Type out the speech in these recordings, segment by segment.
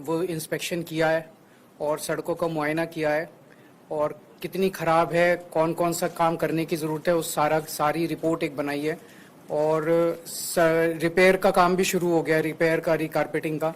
वो इंस्पेक्शन किया है और सड़कों का मुआयना किया है और कितनी ख़राब है, कौन कौन सा काम करने की ज़रूरत है, उस सारी रिपोर्ट एक बनाई है। और रिपेयर का काम भी शुरू हो गया, रिपेयर का, रिकारपेटिंग का।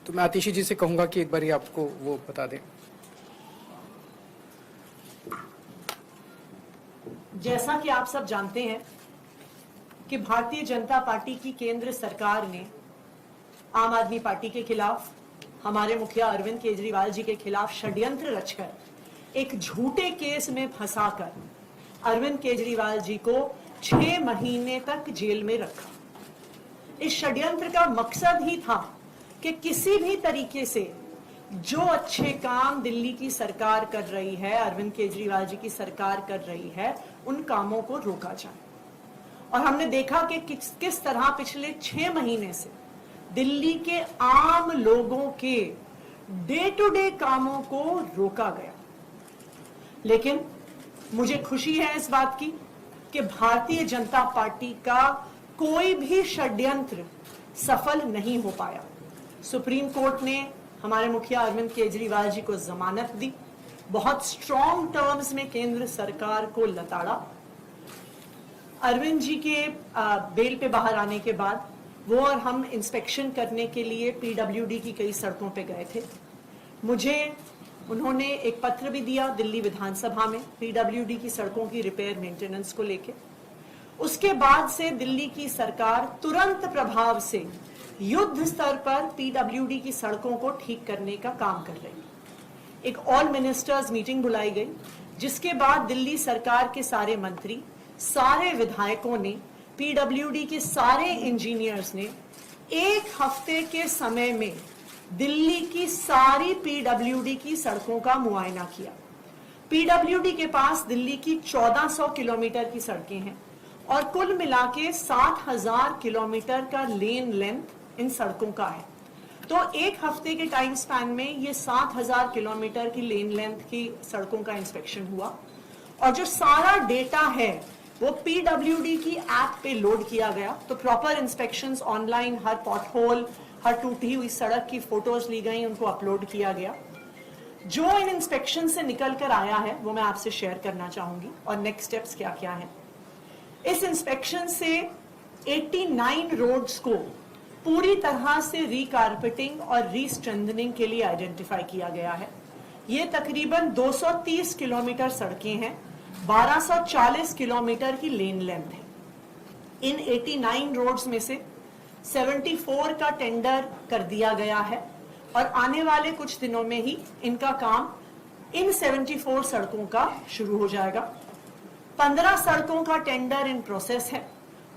तो मैं आतिशी जी से कहूँगा कि एक बार आपको वो बता दें। जैसा कि आप सब जानते हैं कि भारतीय जनता पार्टी की केंद्र सरकार ने आम आदमी पार्टी के खिलाफ, हमारे मुखिया अरविंद केजरीवाल जी के खिलाफ षड्यंत्र रचकर एक झूठे केस में फंसाकर अरविंद केजरीवाल जी को 6 महीने तक जेल में रखा। इस षड्यंत्र का मकसद ही था कि किसी भी तरीके से जो अच्छे काम दिल्ली की सरकार कर रही है, अरविंद केजरीवाल जी की सरकार कर रही है, उन कामों को रोका जाए। और हमने देखा कि किस तरह पिछले 6 महीने से दिल्ली के आम लोगों के डे टू डे कामों को रोका गया। लेकिन मुझे खुशी है इस बात की कि भारतीय जनता पार्टी का कोई भी षड्यंत्र सफल नहीं हो पाया। सुप्रीम कोर्ट ने हमारे मुखिया अरविंद केजरीवाल जी को जमानत दी, बहुत स्ट्रॉन्ग टर्म्स में केंद्र सरकार को लताड़ा। अरविंद जी के बेल पे बाहर आने के बाद वो और हम इंस्पेक्शन करने के लिए पीडब्ल्यूडी की कई सड़कों पे गए थे। मुझे उन्होंने एक पत्र भी दिया दिल्ली विधानसभा में पीडब्ल्यूडी की सड़कों की रिपेयर मेंटेनेंस को लेके। उसके बाद से दिल्ली की सरकार तुरंत प्रभाव से युद्ध स्तर पर पीडब्ल्यूडी की सड़कों को ठीक करने का काम कर रही है। एक ऑल मिनिस्टर्स मीटिंग बुलाई गई, जिसके बाद दिल्ली सरकार के सारे मंत्री, सारे विधायकों ने, पीडब्ल्यूडी के सारे इंजीनियर्स ने 1 हफ्ते के समय में दिल्ली की सारी पीडब्ल्यूडी की सड़कों का मुआयना किया। पीडब्ल्यूडी के पास दिल्ली की 1400 किलोमीटर की सड़कें हैं और कुल मिला के 60,000 किलोमीटर का लेन लेंथ इन सड़कों का है। तो 1 हफ्ते के टाइम स्पैन में ये 60,000 किलोमीटर की लेन लेंथ की सड़कों का इंस्पेक्शन हुआ और जो सारा डेटा है वो पीडब्ल्यूडी की ऐप पे लोड किया गया। तो प्रॉपर इंस्पेक्शंस ऑनलाइन, हर पॉटहोल, हर टूटी हुई सड़क की फोटोज ली गई, उनको अपलोड किया गया। जो इन इंस्पेक्शन से निकल कर आया है वो मैं आपसे शेयर करना चाहूंगी और नेक्स्ट स्टेप्स क्या क्या है। इस इंस्पेक्शन से 89 रोड्स को पूरी तरह से रिकारपेटिंग और रीस्ट्रेंथनिंग के लिए आइडेंटिफाई किया गया है। ये तकरीबन 230 किलोमीटर सड़कें हैं, 1240 किलोमीटर की लेन लेंथ है। इन 89 रोड्स में से 74 का टेंडर कर दिया गया है और आने वाले कुछ दिनों में ही इनका काम इन 74 सड़कों का शुरू हो जाएगा। 15 सड़कों का टेंडर इन प्रोसेस है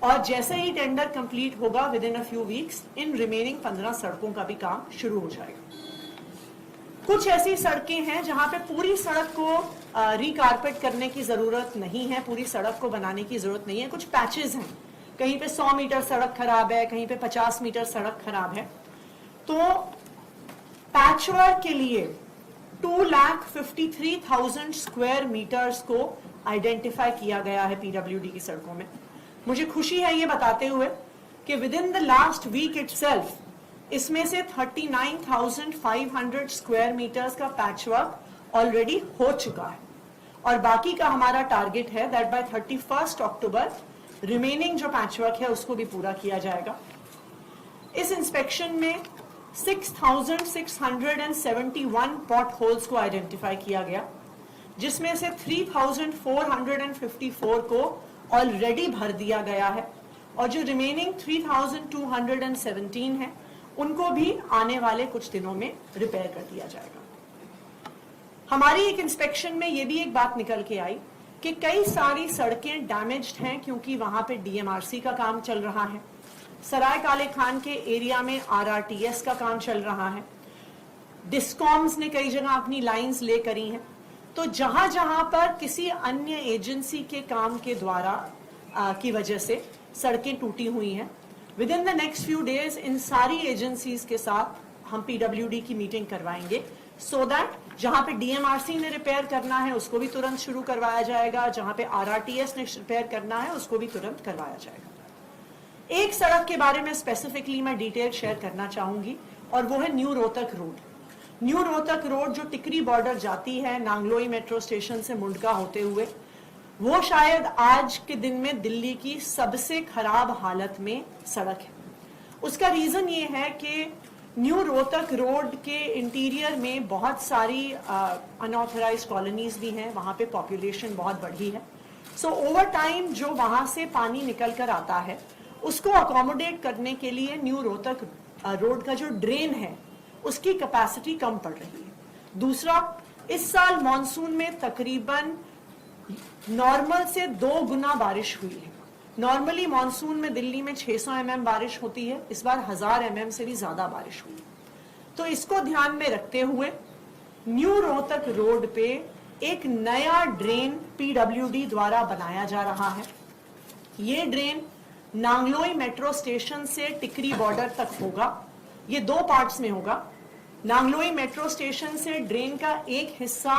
और जैसे ही टेंडर कंप्लीट होगा with in a few weeks in remaining 15 सड़कों का भी काम शुरू हो जाएगा। कुछ ऐसी सड़कें हैं जहां पे पूरी सड़क को रिकारपेट करने की जरूरत नहीं है, पूरी सड़क को बनाने की जरूरत नहीं है। कुछ पैचेस हैं, कहीं पे 100 मीटर सड़क खराब है, कहीं पे 50 मीटर सड़क खराब है। तो पैचवर्क के लिए 2,53,000 स्क्वायर मीटर्स को आइडेंटिफाई किया गया है पीडब्ल्यूडी की सड़कों में। मुझे खुशी है ये बताते हुए कि within the last week itself इसमें से 39,500 स्क्वायर मीटर्स का पैचवर्क ऑलरेडी हो चुका है और बाकी का हमारा टारगेट है दैट बाय 31 अक्टूबर रिमेनिंग जो पैचवर्क है उसको भी पूरा किया जाएगा। इस इंस्पेक्शन में 6,671 पॉट होल्स को आइडेंटिफाई किया गया, जिसमें से 3,454 को ऑलरेडी भर दिया गया है और जो रिमेनिंग 3,217 है उनको भी आने वाले कुछ दिनों में रिपेयर कर दिया जाएगा। हमारी एक इंस्पेक्शन में ये भी एक बात निकल के आई कि कई सारी सड़कें डैमेज्ड हैं क्योंकि वहां पे डीएमआरसी का काम चल रहा है, सराय काले खान के एरिया में आरआरटीएस का काम चल रहा है, डिस्कॉम्स ने कई जगह अपनी लाइंस ले करी हैं। तो जहां जहां पर किसी अन्य एजेंसी के काम के द्वारा की वजह से सड़कें टूटी हुई हैं, with in the next few days in सारी एजेंसीज के साथ हम पीडब्ल्यूडी की मीटिंग करवाएंगे सो दैट जहां पे डीएमआरसी ने रिपेयर करना है उसको भी तुरंत शुरू करवाया जाएगा, जहां पे आरआरटीएस ने रिपेयर करना है उसको भी तुरंत करवाया जाएगा। एक सड़क के बारे में स्पेसिफिकली मैं डिटेल शेयर करना चाहूंगी और वो है new Rohtak road. New Rohtak road जो टिकरी बॉर्डर जाती है नांगलोई मेट्रो स्टेशन से मुंडका होते हुए, वो शायद आज के दिन में दिल्ली की सबसे खराब हालत में सड़क है। उसका रीजन ये है कि न्यू रोहतक रोड के इंटीरियर में बहुत सारी अनऑथराइज्ड कॉलोनीज भी हैं, वहां पे पॉपुलेशन बहुत बढ़ी है। सो ओवर टाइम जो वहां से पानी निकल कर आता है उसको अकोमोडेट करने के लिए न्यू रोहतक रोड का जो ड्रेन है उसकी कैपेसिटी कम पड़ रही है। दूसरा, इस साल मॉनसून में तकरीबन नॉर्मल से 2 गुना बारिश हुई है। नॉर्मली मॉनसून में दिल्ली में 600 mm बारिश होती है, इस बार 1000 mm से भी ज्यादा बारिश हुई। तो इसको ध्यान में रखते हुए न्यू रोहतक रोड पे एक नया ड्रेन पीडब्ल्यूडी द्वारा बनाया जा रहा है। ये ड्रेन नांगलोई मेट्रो स्टेशन से टिकरी बॉर्डर तक होगा। ये 2 पार्ट्स में होगा। नांगलोई मेट्रो स्टेशन से ड्रेन का एक हिस्सा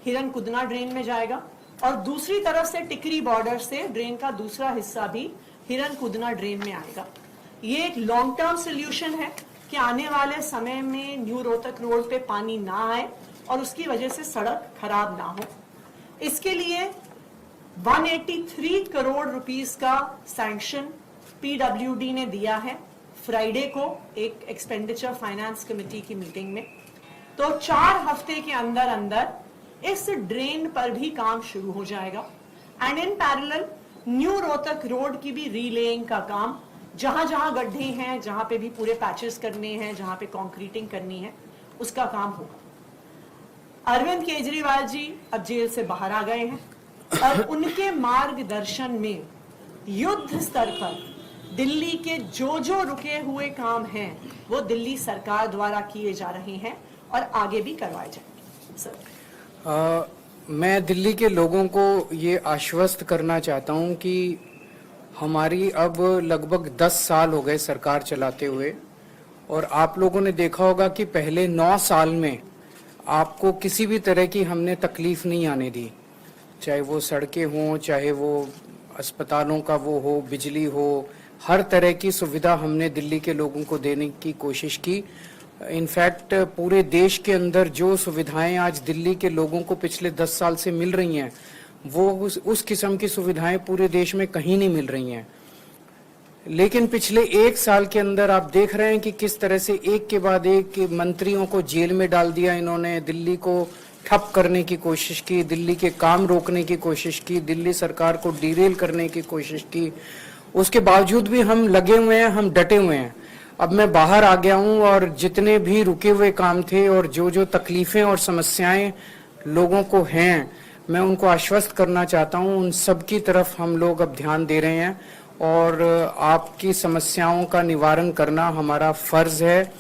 हिरनकुदना ड्रेन में जाएगा और दूसरी तरफ से टिकरी बॉर्डर से ड्रेन का दूसरा हिस्सा भी हिरनकुदना ड्रेन में आएगा। ये एक लॉन्ग टर्म सोल्यूशन है कि आने वाले समय में न्यू रोहतक रोड पे पानी ना आए और उसकी वजह से सड़क खराब ना हो। इसके लिए 183 करोड़ रुपीस का सैंक्शन पीडब्ल्यूडी ने दिया है फ्राइडे को एक एक्सपेंडिचर फाइनेंस कमेटी की मीटिंग में। तो 4 हफ्ते के अंदर अंदर इस ड्रेन पर भी काम शुरू हो जाएगा and in parallel new Rohtak road की भी रीलेइंग का काम, जहां जहां गड्ढे हैं, जहां पे भी पूरे पैचेस करने हैं, जहां पे कंक्रीटिंग करनी है, उसका काम होगा। अरविंद केजरीवाल जी अब जेल से बाहर आ गए हैं और उनके मार्गदर्शन में युद्ध स्तर पर दिल्ली के जो रुके हुए काम हैं वो दिल्ली सरकार द्वारा किए जा रहे हैं और आगे भी करवाए जाएंगे। सर, मैं दिल्ली के लोगों को ये आश्वस्त करना चाहता हूं कि हमारी अब लगभग 10 साल हो गए सरकार चलाते हुए और आप लोगों ने देखा होगा कि पहले 9 साल में आपको किसी भी तरह की हमने तकलीफ नहीं आने दी, चाहे वो सड़कें हों, चाहे वो अस्पतालों का वो हो, बिजली हो, हर तरह की सुविधा हमने दिल्ली के लोगों को देने की कोशिश की। इनफैक्ट पूरे देश के अंदर जो सुविधाएं आज दिल्ली के लोगों को पिछले 10 साल से मिल रही हैं वो उस किस्म की सुविधाएं पूरे देश में कहीं नहीं मिल रही हैं। लेकिन पिछले 1 साल के अंदर आप देख रहे हैं कि किस तरह से एक के बाद एक मंत्रियों को जेल में डाल दिया इन्होंने, दिल्ली को ठप करने की कोशिश की, दिल्ली के काम रोकने की कोशिश की, दिल्ली सरकार को डिरेल करने की कोशिश की। उसके बावजूद भी हम लगे हुए हैं, हम डटे हुए हैं। अब मैं बाहर आ गया हूं और जितने भी रुके हुए काम थे और जो तकलीफें और समस्याएं लोगों को हैं, मैं उनको आश्वस्त करना चाहता हूं, उन सब की तरफ हम लोग अब ध्यान दे रहे हैं और आपकी समस्याओं का निवारण करना हमारा फर्ज है।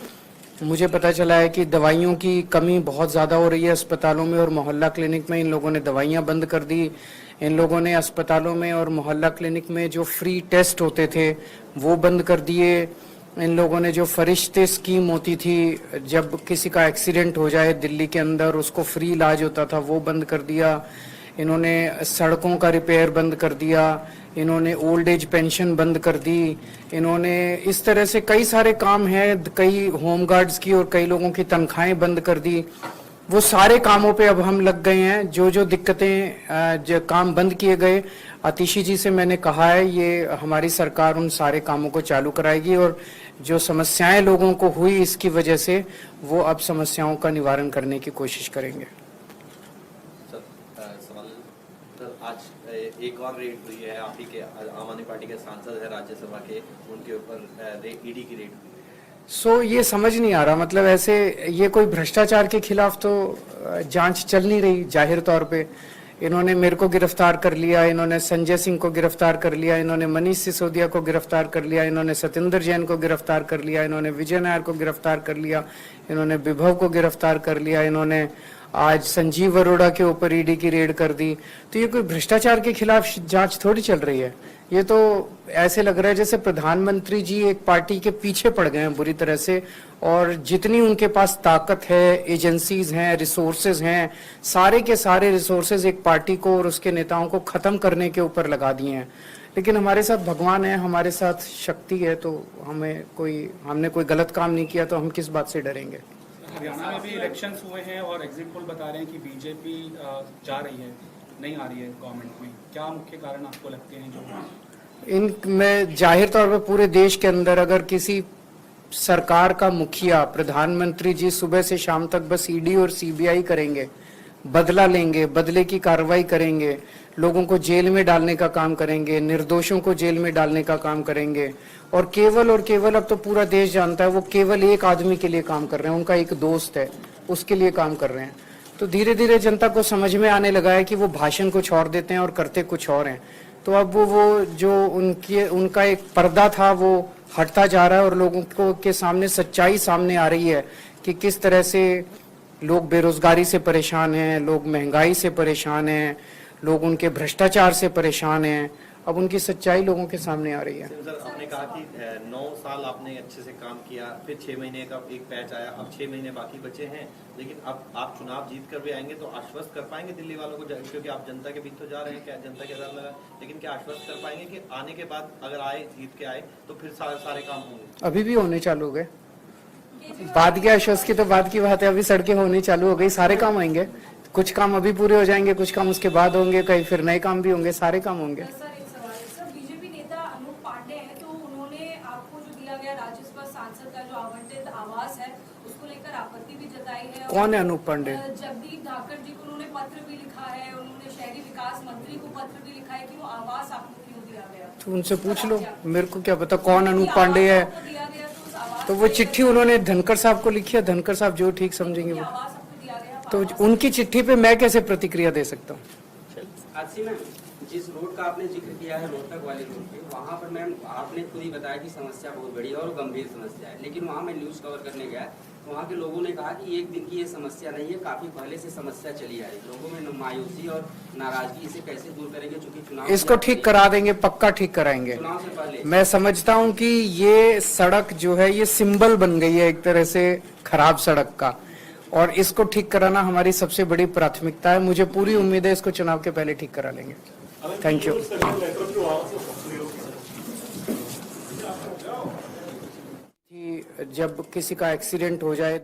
मुझे पता चला है कि दवाइयों की कमी बहुत ज़्यादा हो रही है अस्पतालों में और मोहल्ला क्लिनिक में। इन लोगों ने दवाइयाँ बंद कर दी। इन लोगों ने अस्पतालों में और मोहल्ला क्लिनिक में जो फ्री टेस्ट होते थे वो बंद कर दिए। इन लोगों ने जो फरिश्ते स्कीम होती थी, जब किसी का एक्सीडेंट हो जाए दिल्ली के अंदर उसको फ्री इलाज होता था, वो बंद कर दिया। इन्होंने सड़कों का रिपेयर बंद कर दिया। इन्होंने ओल्ड एज पेंशन बंद कर दी। इन्होंने इस तरह से कई सारे काम हैं, कई होम गार्ड्स की और कई लोगों की तनख्वाहें बंद कर दी। वो सारे कामों पे अब हम लग गए हैं। जो दिक्कतें जो काम बंद किए गए, आतिशी जी से मैंने कहा है ये हमारी सरकार उन सारे कामों को चालू कराएगी और जो समस्याएं लोगों को हुई इसकी वजह से वो अब समस्याओं का निवारण करने की कोशिश करेंगे। आज एक और रेड हुई है, आप ही के आम आदमी पार्टी के सांसद है राज्यसभा के, उनके ऊपर ईडी की रेड हुई है। ये समझ नहीं आ रहा, मतलब ऐसे ये कोई भ्रष्टाचार के खिलाफ तो जांच चल नहीं रही। जाहिर तौर पे इन्होंने मेरे को गिरफ्तार कर लिया, इन्होंने संजय सिंह को गिरफ्तार कर लिया, इन्होंने मनीष सिसोदिया को गिरफ्तार कर लिया, इन्होंने सत्येंद्र जैन को गिरफ्तार कर लिया, इन्होंने विजय नायर को गिरफ्तार कर लिया, इन्होंने विभव को गिरफ्तार कर लिया, इन्होंने आज संजीव अरोड़ा के ऊपर ईडी की रेड कर दी। तो ये कोई भ्रष्टाचार के खिलाफ जांच थोड़ी चल रही है। ये तो ऐसे लग रहा है जैसे प्रधानमंत्री जी एक पार्टी के पीछे पड़ गए हैं बुरी तरह से, और जितनी उनके पास ताकत है, एजेंसीज हैं, रिसोर्सेज हैं, सारे के सारे रिसोर्सेज एक पार्टी को और उसके नेताओं को खत्म करने के ऊपर लगा दिए हैं। लेकिन हमारे साथ भगवान है, हमारे साथ शक्ति है, तो हमने कोई गलत काम नहीं किया तो हम किस बात से डरेंगे। हरियाणा में भी इलेक्शंस हुए हैं और एग्जिट पोल बता रहे हैं कि बीजेपी जा रही है, नहीं आ रही है गवर्नमेंट में। क्या मुख्य कारण आपको लगते हैं जो इनमें जाहिर तौर पर पूरे देश के अंदर अगर किसी सरकार का मुखिया, प्रधानमंत्री जी सुबह से शाम तक बस ईडी और सीबीआई करेंगे, बदला लेंगे, बदले की कार्रवाई करेंगे, लोगों को जेल में डालने का काम करेंगे, निर्दोषों को जेल में डालने का काम करेंगे, और केवल अब तो पूरा देश जानता है वो केवल एक आदमी के लिए काम कर रहे हैं, उनका एक दोस्त है, उसके लिए काम कर रहे हैं। तो धीरे धीरे जनता को समझ में आने लगा है कि वो भाषण कुछ और देते हैं और करते कुछ और हैं। तो अब वो जो उनका एक पर्दा था वो हटता जा रहा है और लोगों को के सामने सच्चाई सामने आ रही है कि किस तरह से लोग बेरोजगारी से परेशान हैं, लोग महंगाई से परेशान हैं, लोग उनके भ्रष्टाचार से परेशान हैं। अब उनकी सच्चाई लोगों के सामने आ रही है। सर, आपने कहा कि 9 साल आपने अच्छे से काम किया, फिर 6 महीने का एक पैच आया, अब 6 महीने बाकी बचे हैं, लेकिन अब आप चुनाव जीत कर भी आएंगे तो आश्वस्त कर पाएंगे दिल्ली वालों को, क्योंकि आप जनता के बीच तो जा रहे हैं, क्या जनता के डर लगा, लेकिन क्या आश्वस्त कर पाएंगे कि आने के बाद अगर आए, जीत के आए तो फिर सारे काम होंगे? अभी भी होने चालू हो गए, बाद के आश्वस्त की तो बात की बात है। अभी सड़कें होनी चालू हो गई, सारे काम आएंगे, कुछ काम अभी पूरे हो जाएंगे, कुछ काम उसके बाद होंगे, कहीं फिर नए काम भी होंगे, सारे काम होंगे। सर, बीजेपी नेता अनूप पांडे हैं, तो उन्होंने आपको जो दिया गया राज्यसभा सांसद का जो आवंटित आवास है उसको लेकर आपत्ति भी जताई है। कौन है अनूप पांडे? जगदीप धाकड़ जी को उन्होंने पत्र भी लिखा है, उन्होंने शहरी विकास मंत्री को पत्र भी लिखा है कि वो आवास आपको क्यों दिया गया। तो उनसे पूछ लो, मेरे को क्या पता कौन अनूप पांडे है। तो वो चिट्ठी उन्होंने धनखड़ साहब को लिखी है, धनखड़ साहब जो ठीक समझेंगे वो। तो उनकी चिट्ठी पे मैं कैसे प्रतिक्रिया दे सकता हूँ? मैम, जिस रोड का आपने जिक्र किया है, रोहतक वाले रोड पे, वहाँ पर मैम आपने खुद ही बताया कि समस्या बहुत बड़ी है और गंभीर समस्या है, लेकिन वहाँ मैं न्यूज़ कवर करने गया तो वहाँ के लोगों ने कहा कि एक दिन की ये समस्या नहीं है, काफी पहले से समस्या चली आ रही है। लोगों में मायूसी और नाराजगी, इसे कैसे दूर करेंगे? चूंकि चुनाव इसको ठीक करा देंगे, पक्का ठीक कराएंगे। चुनाव से पहले मैं समझता हूँ कि ये सड़क जो है ये सिंबल बन गई है एक तरह से खराब सड़क का, और इसको ठीक कराना हमारी सबसे बड़ी प्राथमिकता है। मुझे पूरी उम्मीद है इसको चुनाव के पहले ठीक करा लेंगे। Thank you. जब किसी का एक्सीडेंट हो जाए,